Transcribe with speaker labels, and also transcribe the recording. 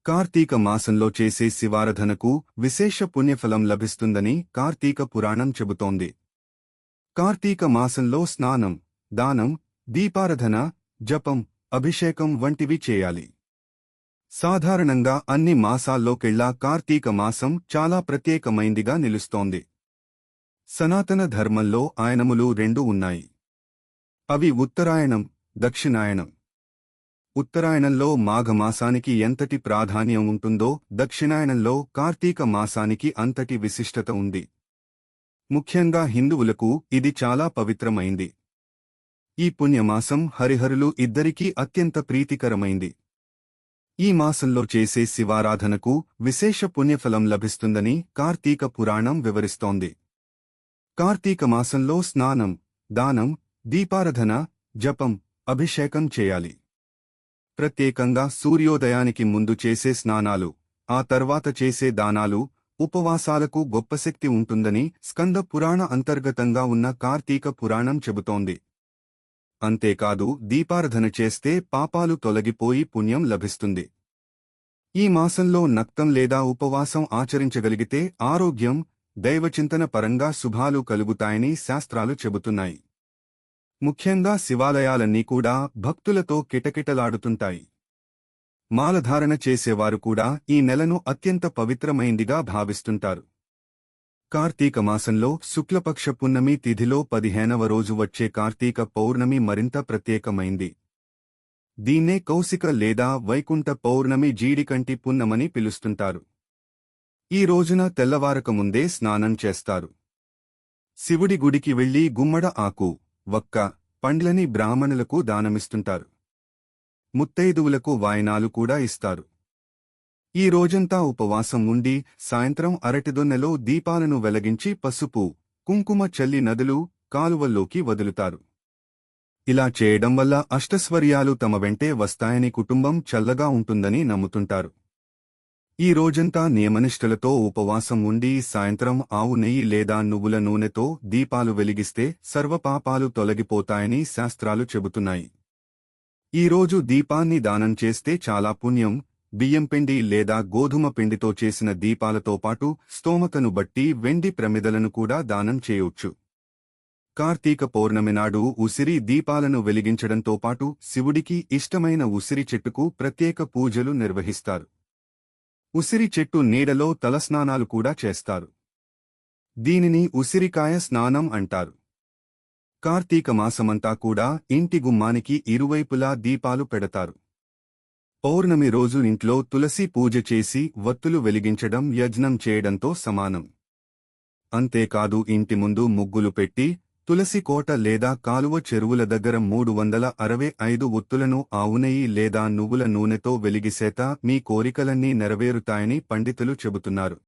Speaker 1: కార్తీక మాసంలో చేసే శివారాధనకు విశేష పుణ్యఫలం లభిస్తుందని కార్తీక పురాణం చెబుతోంది. కార్తీక మాసంలో స్నానం, దానం, దీపారాధన, జపం, అభిషేకం వంటివి చేయాలి. సాధారణంగా అన్ని మాసాల్లోకెల్లా కార్తీక మాసం చాలా ప్రత్యేకమైందిగా నిలుస్తోంది. సనాతన ధర్మంలో ఆయనములు రెండు ఉన్నాయి. అవి ఉత్తరాయణం, దక్షిణాయనం. ఉత్తరాయణంలో మాఘమాసానికి ఎంతటి ప్రాధాన్యం ఉంటుందో దక్షిణాయనంలో కార్తీక మాసానికి అంతటి విశిష్టత ఉంది. ముఖ్యంగా హిందువులకు ఇది చాలా పవిత్రమైంది. ఈ పుణ్యమాసం హరిహరులు ఇద్దరికీ అత్యంత ప్రీతికరమైంది. ఈ మాసంలో చేసే శివారాధనకు విశేష పుణ్యఫలం లభిస్తుందని కార్తీక పురాణం వివరిస్తోంది. కార్తీక మాసంలో స్నానం, దానం, దీపారాధన, జపం, అభిషేకం చేయాలి. ప్రత్యేకంగా సూర్యోదయానికి ముందు చేసే స్నానాలు, ఆ తర్వాత చేసే దానాలు, ఉపవాసాలకు గొప్ప శక్తి ఉంటుందని స్కంద పురాణ అంతర్గతంగా ఉన్న కార్తీక పురాణం చెబుతోంది. అంతేకాదు దీపారాధన చేస్తే పాపాలు తొలగిపోయి పుణ్యం లభిస్తుంది. ఈ మాసంలో నక్తం లేదా ఉపవాసం ఆచరించగలిగితే ఆరోగ్యం, దైవచింతన పరంగా శుభాలు కలుగుతాయని శాస్త్రాలు చెబుతున్నాయి. ముఖ్యంగా శివాలయాలన్నీ కూడా భక్తులతో కిటకిటలాడుతుంటాయి. మాలధారణ చేసేవారు కూడా ఈ నెలను అత్యంత పవిత్రమైందిగా భావిస్తుంటారు. కార్తీక మాసంలో శుక్లపక్ష పున్నమి తిథిలో 15వ రోజు వచ్చే కార్తీక పౌర్ణమి మరింత ప్రత్యేకమైంది. దీన్నే కౌశిక లేదా వైకుంఠ పౌర్ణమి జీడికంటి పున్నమని పిలుస్తుంటారు. ఈ రోజున తెల్లవారకముందే స్నానం చేస్తారు. శివుడి గుడికి వెళ్లి గుమ్మడ ఆకు, వక్క, పండ్లని బ్రాహ్మణులకు దానమిస్తుంటారు. ముత్తైదువులకు వాయనాలు కూడా ఇస్తారు. ఈ రోజంతా ఉపవాసం ఉండి సాయంత్రం అరటిదొన్నెలో దీపాలను వెలిగించి పసుపు, కుంకుమ చల్లి నదులు, కాలువల్లోకి వదులుతారు. ఇలా చేయడం వల్ల అష్టైశ్వర్యాలు తమ వెంటే వస్తాయని, కుటుంబం చల్లగా ఉంటుందని నమ్ముతుంటారు. ఈ రోజంతా నియమనిష్టలతో ఉపవాసం ఉండి సాయంత్రం ఆవు నెయ్యి లేదా నువ్వుల నూనెతో దీపాలు వెలిగిస్తే సర్వపాపాలు తొలగిపోతాయని శాస్త్రాలు చెబుతున్నాయి. ఈరోజు దీపాన్ని దానం చేస్తే చాలా పుణ్యం. బియ్యం పిండి లేదా గోధుమ పిండితో చేసిన దీపాలతో పాటు స్తోమతను బట్టి వెండి ప్రమిదలను కూడా దానం చేయొచ్చు. కార్తీక పౌర్ణమి నాడు ఉసిరి దీపాలను వెలిగించడంతో పాటు శివుడికి ఇష్టమైన ఉసిరి చెట్టుకు ప్రత్యేక పూజలు నిర్వహిస్తారు. ఉసిరి చెట్టు నీడలో తలస్నానాలు కూడా చేస్తారు. దీనిని ఉసిరికాయ స్నానం అంటారు. కార్తీక మాసమంతా కూడా ఇంటి గుమ్మానికి ఇరువైపులా దీపాలు పెడతారు. పౌర్ణమి రోజు ఇంట్లో తులసి పూజ చేసి వత్తులు వెలిగించడం యజ్ఞం చేయడంతో సమానం. అంతేకాదు ఇంటి ముందు ముగ్గులు పెట్టి తులసి కోట లేదా కాలువ చెరువుల దగ్గర 365 ఒత్తులను ఆవునెయ్యి లేదా నువ్వుల నూనెతో వెలిగిసేత మీ కోరికలన్నీ నెరవేరుతాయని పండితులు చెబుతున్నారు.